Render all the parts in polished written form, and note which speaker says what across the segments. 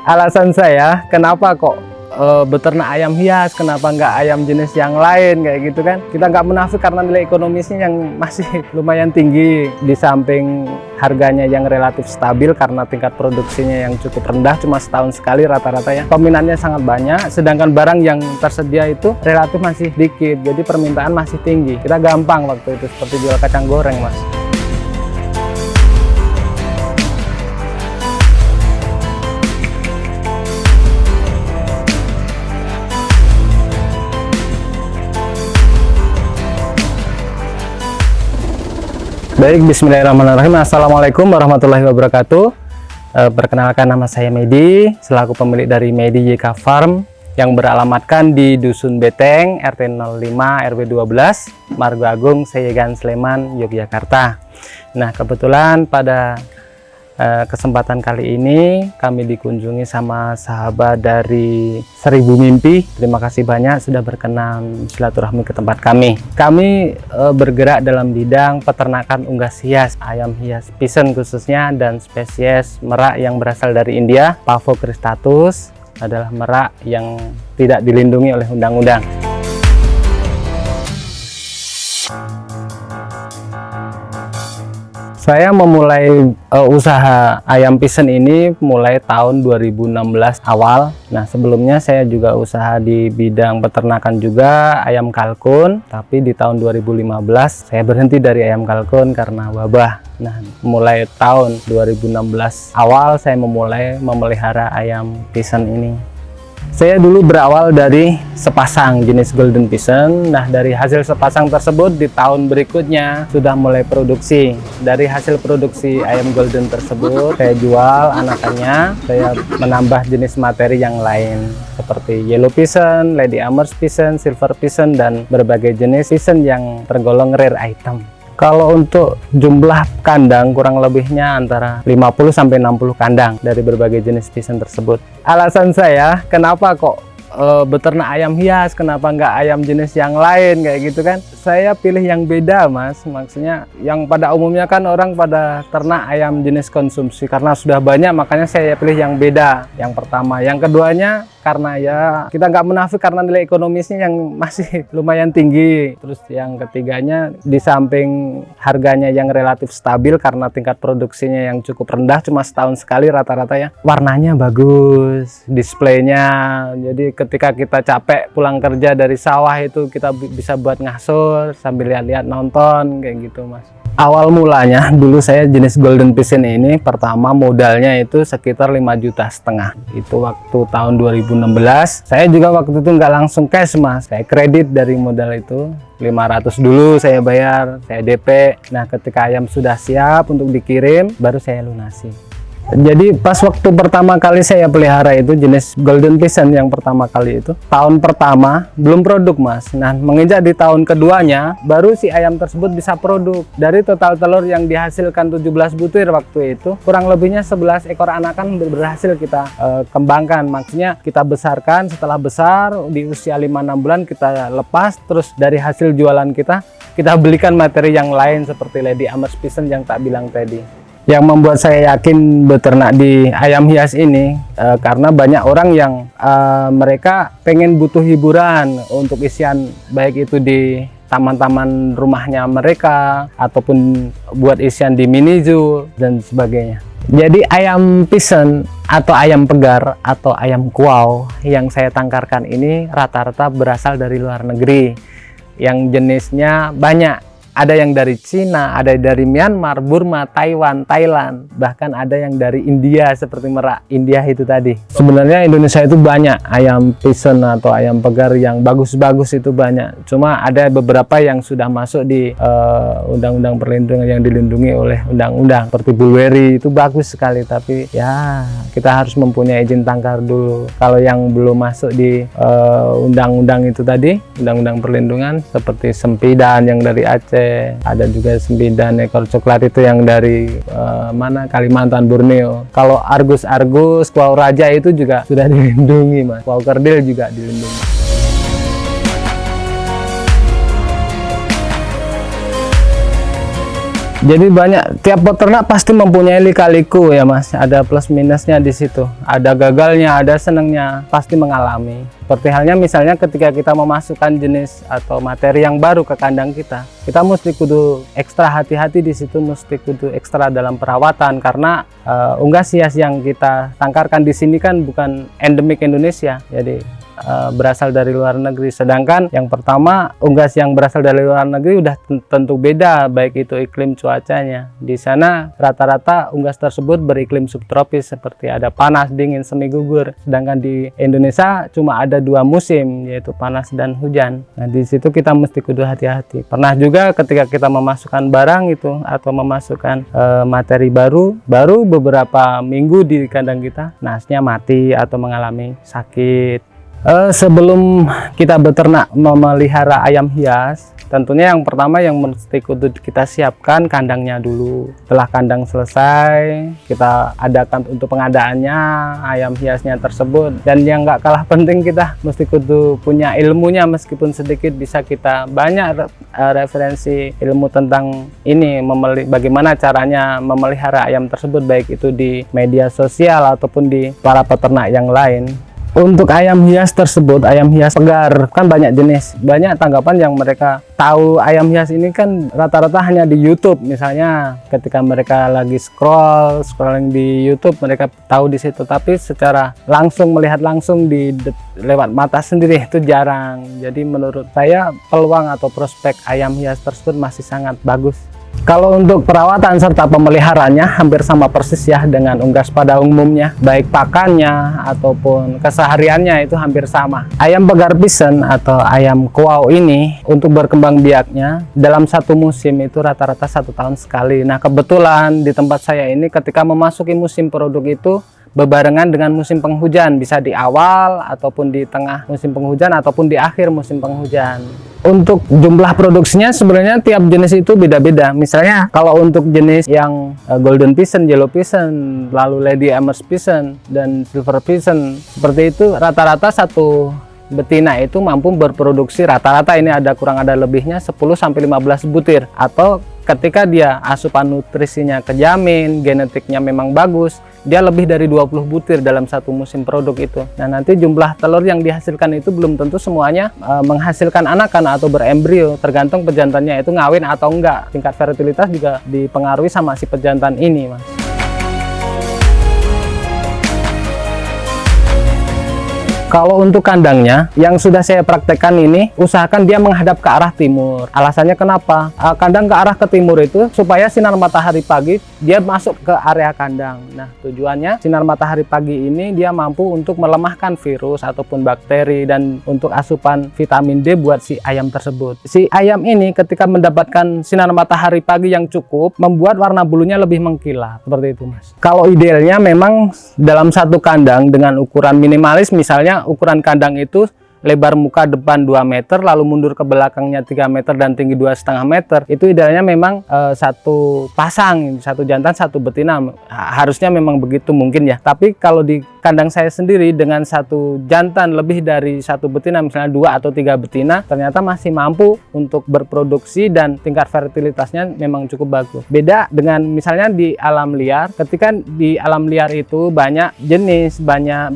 Speaker 1: Alasan saya kenapa kok beternak ayam hias, kenapa nggak ayam jenis yang lain kayak gitu kan? Kita nggak munafik karena nilai ekonomisnya yang masih lumayan tinggi, di samping harganya yang relatif stabil karena tingkat produksinya yang cukup rendah, cuma setahun sekali rata-rata ya. Peminatnya sangat banyak, sedangkan barang yang tersedia itu relatif masih dikit, jadi permintaan masih tinggi. Kita gampang waktu itu seperti jual kacang goreng, Mas. Baik, bismillahirrahmanirrahim. Assalamualaikum warahmatullahi wabarakatuh. Perkenalkan, nama saya Medi, selaku pemilik dari Medi YK Farm yang beralamatkan di Dusun Beteng, RT 05 RW 12, Margo Agung, Seyegan, Sleman, Yogyakarta. Nah, kebetulan pada kesempatan kali ini kami dikunjungi sama sahabat dari Seribu Mimpi. Terima kasih banyak sudah berkenan silaturahmi ke tempat kami. Kami bergerak dalam bidang peternakan unggas hias, ayam hias Pisan khususnya, dan spesies merak yang berasal dari India. Pavo cristatus adalah merak yang tidak dilindungi oleh undang-undang. Saya memulai usaha ayam Pisan ini mulai tahun 2016 awal. Nah, sebelumnya saya juga usaha di bidang peternakan juga, ayam kalkun. Tapi di tahun 2015 saya berhenti dari ayam kalkun karena wabah. Nah, mulai tahun 2016 awal saya memulai memelihara ayam Pisan ini. Saya dulu berawal dari sepasang jenis Golden Pisan. Nah, dari hasil sepasang tersebut di tahun berikutnya sudah mulai produksi. Dari hasil produksi ayam Golden tersebut saya jual anakannya. Saya menambah jenis materi yang lain seperti Yellow Pisan, Lady Amherst Pisan, Silver Pisan, dan berbagai jenis Pisan yang tergolong rare item. Kalau untuk jumlah kandang kurang lebihnya antara 50-60 kandang dari berbagai jenis Pisan tersebut. Alasan saya kenapa kok beternak ayam hias, kenapa nggak ayam jenis yang lain kayak gitu kan? Saya pilih yang beda, Mas. Maksudnya yang pada umumnya kan orang pada ternak ayam jenis konsumsi, karena sudah banyak makanya saya pilih yang beda. Yang pertama, yang keduanya karena ya kita nggak munafik karena nilai ekonomisnya yang masih lumayan tinggi. Terus yang ketiganya, di samping harganya yang relatif stabil karena tingkat produksinya yang cukup rendah, cuma setahun sekali rata-rata ya. Warnanya bagus, displaynya, jadi ketika kita capek pulang kerja dari sawah itu kita bisa buat ngasur sambil lihat-lihat nonton kayak gitu, Mas. Awal mulanya dulu saya jenis Golden Pisan ini pertama modalnya itu sekitar 5,5 juta. Itu waktu tahun 2016. Saya juga waktu itu nggak langsung cash, Mas. Saya kredit dari modal itu 500 dulu saya bayar, saya DP. Nah, ketika ayam sudah siap untuk dikirim baru saya lunasi. Jadi pas waktu pertama kali saya pelihara itu jenis Golden Pisan yang pertama kali itu, tahun pertama belum produk, Mas. Nah, menginjak di tahun keduanya baru si ayam tersebut bisa produk. Dari total telur yang dihasilkan 17 butir waktu itu, kurang lebihnya 11 ekor anakan berhasil kita kembangkan. Maksudnya kita besarkan, setelah besar di usia 5-6 bulan kita lepas, terus dari hasil jualan kita belikan materi yang lain seperti Lady Amherst Pisan yang tak bilang tadi. Yang membuat saya yakin beternak di ayam hias ini karena banyak orang yang mereka pengen butuh hiburan untuk isian, baik itu di taman-taman rumahnya mereka ataupun buat isian di mini zoo dan sebagainya. Jadi ayam Pisan atau ayam pegar atau ayam kuau yang saya tangkarkan ini rata-rata berasal dari luar negeri, yang jenisnya banyak. Ada yang dari Cina, ada dari Myanmar, Burma, Taiwan, Thailand, bahkan ada yang dari India seperti merak India itu tadi. Sebenarnya Indonesia itu banyak ayam Pisan atau ayam pegar yang bagus-bagus, itu banyak. Cuma ada beberapa yang sudah masuk di undang-undang perlindungan yang dilindungi oleh undang-undang. Seperti Bulweri itu bagus sekali, tapi ya kita harus mempunyai izin tangkar dulu. Kalau yang belum masuk di undang-undang itu tadi, undang-undang perlindungan, seperti Sempidan yang dari Aceh, ada juga Sempidan ekor coklat itu yang dari Kalimantan, Borneo. Kalau Argus, Kuau Raja itu juga sudah dilindungi, Mas. Kuau Kerdil juga dilindungi. Jadi banyak, tiap peternak pasti mempunyai lika-liku ya Mas. Ada plus minusnya di situ. Ada gagalnya, ada senangnya, pasti mengalami. Seperti halnya misalnya ketika kita memasukkan jenis atau materi yang baru ke kandang kita mesti kudu ekstra hati-hati di situ, mesti kudu ekstra dalam perawatan karena unggas hias yang kita tangkarkan di sini kan bukan endemik Indonesia. Jadi berasal dari luar negeri, sedangkan yang pertama unggas yang berasal dari luar negeri udah tentu beda, baik itu iklim cuacanya. Di sana rata-rata unggas tersebut beriklim subtropis seperti ada panas, dingin, semi gugur, sedangkan di Indonesia cuma ada 2 musim yaitu panas dan hujan. Nah di situ kita mesti kudu hati-hati. Pernah juga ketika kita memasukkan barang itu atau memasukkan materi baru beberapa minggu di kandang kita nasnya mati atau mengalami sakit. Sebelum kita beternak memelihara ayam hias, tentunya yang pertama yang mesti kudu kita siapkan kandangnya dulu. Setelah kandang selesai, kita adakan untuk pengadaannya ayam hiasnya tersebut. Dan yang nggak kalah penting, kita mesti kudu punya ilmunya, meskipun sedikit bisa kita banyak referensi ilmu tentang ini, bagaimana caranya memelihara ayam tersebut, baik itu di media sosial ataupun di para peternak yang lain. Untuk ayam hias tersebut, ayam hias pegar kan banyak jenis, banyak tanggapan yang mereka tahu ayam hias ini kan rata-rata hanya di YouTube. Misalnya ketika mereka lagi scrolling di YouTube, mereka tahu di situ, tapi secara langsung melihat langsung lewat mata sendiri itu jarang. Jadi menurut saya peluang atau prospek ayam hias tersebut masih sangat bagus. Kalau untuk perawatan serta pemeliharaannya hampir sama persis ya dengan unggas pada umumnya, baik pakannya ataupun kesehariannya itu hampir sama. Ayam pegar Pisen atau ayam kuau ini untuk berkembang biaknya dalam satu musim itu rata-rata 1 tahun sekali. Nah kebetulan di tempat saya ini ketika memasuki musim produk itu bebarengan dengan musim penghujan, bisa di awal ataupun di tengah musim penghujan ataupun di akhir musim penghujan. Untuk jumlah produksinya sebenarnya tiap jenis itu beda-beda. Misalnya kalau untuk jenis yang Golden Pisen, Yellow Pisen, lalu Lady Amherst Pisen dan Silver Pisen, seperti itu rata-rata satu betina itu mampu berproduksi rata-rata ini kurang ada lebihnya 10-15 butir, atau ketika dia asupan nutrisinya kejamin, genetiknya memang bagus, dia lebih dari 20 butir dalam satu musim produk itu. Nah nanti jumlah telur yang dihasilkan itu belum tentu semuanya menghasilkan anakan atau berembrio, tergantung pejantannya itu ngawin atau enggak. Tingkat fertilitas juga dipengaruhi sama si pejantan ini, Mas. Kalau untuk kandangnya, yang sudah saya praktekkan ini, usahakan dia menghadap ke arah timur. Alasannya kenapa? Kandang ke arah ke timur itu supaya sinar matahari pagi dia masuk ke area kandang. Nah, tujuannya sinar matahari pagi ini dia mampu untuk melemahkan virus ataupun bakteri dan untuk asupan vitamin D buat si ayam tersebut. Si ayam ini ketika mendapatkan sinar matahari pagi yang cukup, membuat warna bulunya lebih mengkilap. Seperti itu, Mas. Kalau idealnya memang dalam satu kandang dengan ukuran minimalis, misalnya ukuran kandang itu lebar muka depan 2 meter, lalu mundur ke belakangnya 3 meter dan tinggi 2,5 meter. Itu idealnya memang satu pasang, satu jantan, satu betina. Harusnya memang begitu mungkin ya. Tapi kalau di kandang saya sendiri dengan satu jantan lebih dari satu betina, misalnya 2 atau 3 betina, ternyata masih mampu untuk berproduksi dan tingkat fertilitasnya memang cukup bagus. Beda dengan misalnya di alam liar, ketika di alam liar itu banyak jenis, banyak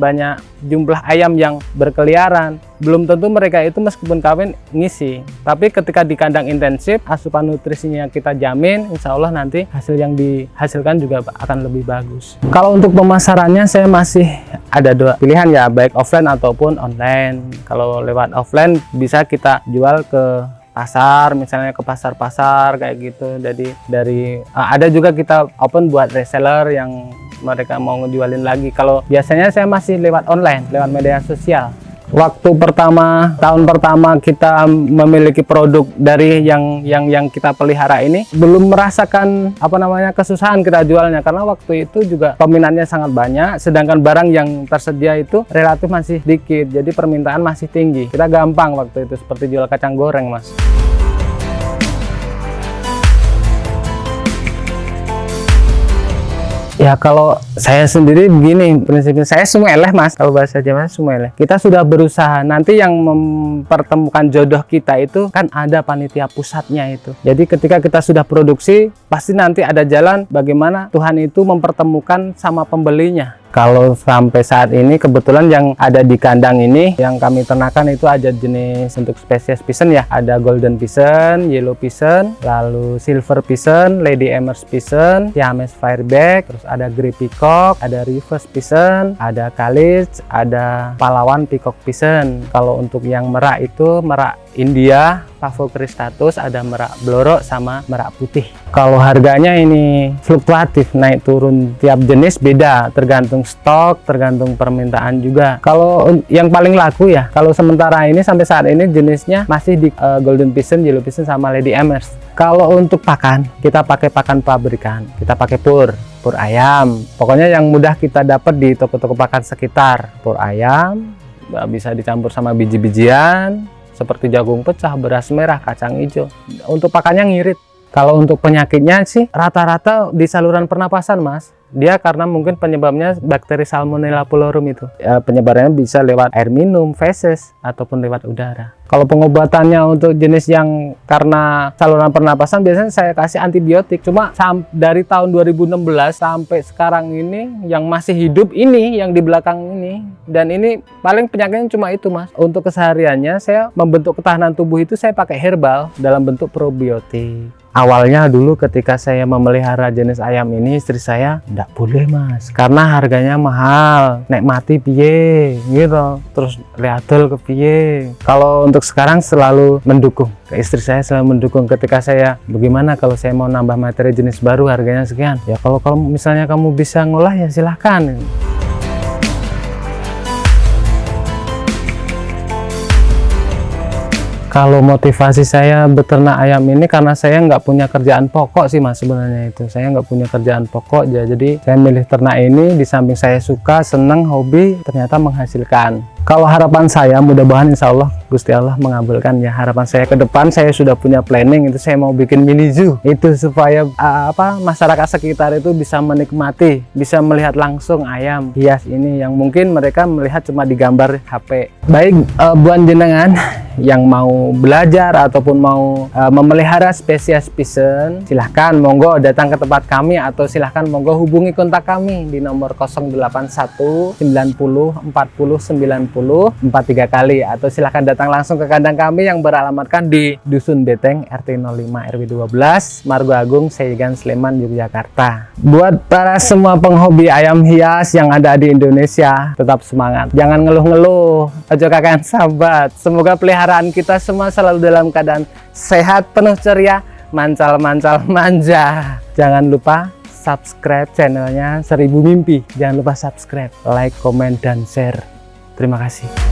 Speaker 1: jumlah ayam yang berkeliaran, belum tentu mereka itu meskipun kawin ngisi. Tapi ketika di kandang intensif, asupan nutrisinya kita jamin, insya Allah nanti hasil yang dihasilkan juga akan lebih bagus. Kalau untuk pemasarannya saya masih ada 2 pilihan ya, baik offline ataupun online. Kalau lewat offline bisa kita jual ke pasar, misalnya ke pasar-pasar kayak gitu. Jadi ada juga kita open buat reseller yang mereka mau ngejualin lagi. Kalau biasanya saya masih lewat online, lewat media sosial. Waktu tahun pertama kita memiliki produk dari yang kita pelihara ini, belum merasakan kesusahan kita jualnya, karena waktu itu juga peminatnya sangat banyak, sedangkan barang yang tersedia itu relatif masih dikit, jadi permintaan masih tinggi. Kita gampang waktu itu seperti jual kacang goreng, Mas. Ya kalau saya sendiri begini prinsipnya, saya sumeleh mas, kalau bahasa Jawa sumeleh. Kita sudah berusaha, nanti yang mempertemukan jodoh kita itu kan ada panitia pusatnya itu. Jadi ketika kita sudah produksi, pasti nanti ada jalan bagaimana Tuhan itu mempertemukan sama pembelinya. Kalau sampai saat ini kebetulan yang ada di kandang ini yang kami ternakan itu ada jenis untuk spesies pigeon ya, ada golden pigeon, yellow pigeon, lalu silver pigeon, lady Amherst pigeon, Siamese fireback, terus ada grey peacock, ada reverse pigeon, ada Kalich, ada Palawan peacock pigeon. Kalau untuk yang merak itu merak India, Pavo cristatus, ada merak blorok sama merak putih. Kalau harganya ini fluktuatif, naik turun tiap jenis beda, tergantung stok, tergantung permintaan juga. Kalau yang paling laku ya, kalau sementara ini sampai saat ini jenisnya masih di golden pigeon, yellow pigeon sama lady Amherst. Kalau untuk pakan, kita pakai pakan pabrikan, kita pakai pur ayam. Pokoknya yang mudah kita dapat di toko-toko pakan sekitar. Pur ayam bisa dicampur sama biji-bijian seperti jagung pecah, beras merah, kacang hijau. Untuk pakannya ngirit. Kalau untuk penyakitnya sih rata-rata di saluran pernapasan mas. Dia karena mungkin penyebabnya bakteri Salmonella pullorum itu. Ya, penyebarannya bisa lewat air minum, feses, ataupun lewat udara. Kalau pengobatannya untuk jenis yang karena saluran pernapasan biasanya saya kasih antibiotik. Cuma dari tahun 2016 sampai sekarang ini yang masih hidup ini, yang di belakang ini. Dan ini paling penyakitnya cuma itu mas. Untuk kesehariannya saya membentuk ketahanan tubuh itu saya pakai herbal dalam bentuk probiotik. Awalnya dulu ketika saya memelihara jenis ayam ini, istri saya enggak boleh mas karena harganya mahal, nek mati piye gitu, terus liadol ke piye. Kalau untuk sekarang selalu mendukung, istri saya selalu mendukung. Ketika saya bagaimana kalau saya mau nambah materi jenis baru harganya sekian, ya kalau misalnya kamu bisa ngolah ya silahkan. Kalau motivasi saya beternak ayam ini karena saya nggak punya kerjaan pokok sih mas, sebenarnya itu saya nggak punya kerjaan pokok ya, jadi saya milih ternak ini di samping saya suka, seneng, hobi, ternyata menghasilkan. Kalau harapan saya mudah-mudahan insya Allah Gusti Allah mengabulkan ya. Harapan saya ke depan saya sudah punya planning itu, saya mau bikin mini zoo itu supaya masyarakat sekitar itu bisa menikmati, bisa melihat langsung ayam hias ini yang mungkin mereka melihat cuma di gambar HP. Baik buat jenengan yang mau belajar ataupun mau memelihara spesies pigeon, silahkan monggo datang ke tempat kami atau silahkan monggo hubungi kontak kami di nomor 081 90 40 90 43 kali, atau silahkan datang langsung ke kandang kami yang beralamatkan di Dusun Beteng RT 05 RW 12 Margo Agung, Seyegan, Sleman, Yogyakarta. Buat para semua penghobi ayam hias yang ada di Indonesia, tetap semangat, jangan ngeluh-ngeluh, ojo kakan sahabat. Semoga peliharaan kita semua selalu dalam keadaan sehat, penuh ceria, mancal-mancal manja. Jangan lupa subscribe channelnya 1000 Mimpi. Jangan lupa subscribe, like, komen, dan share. Terima kasih.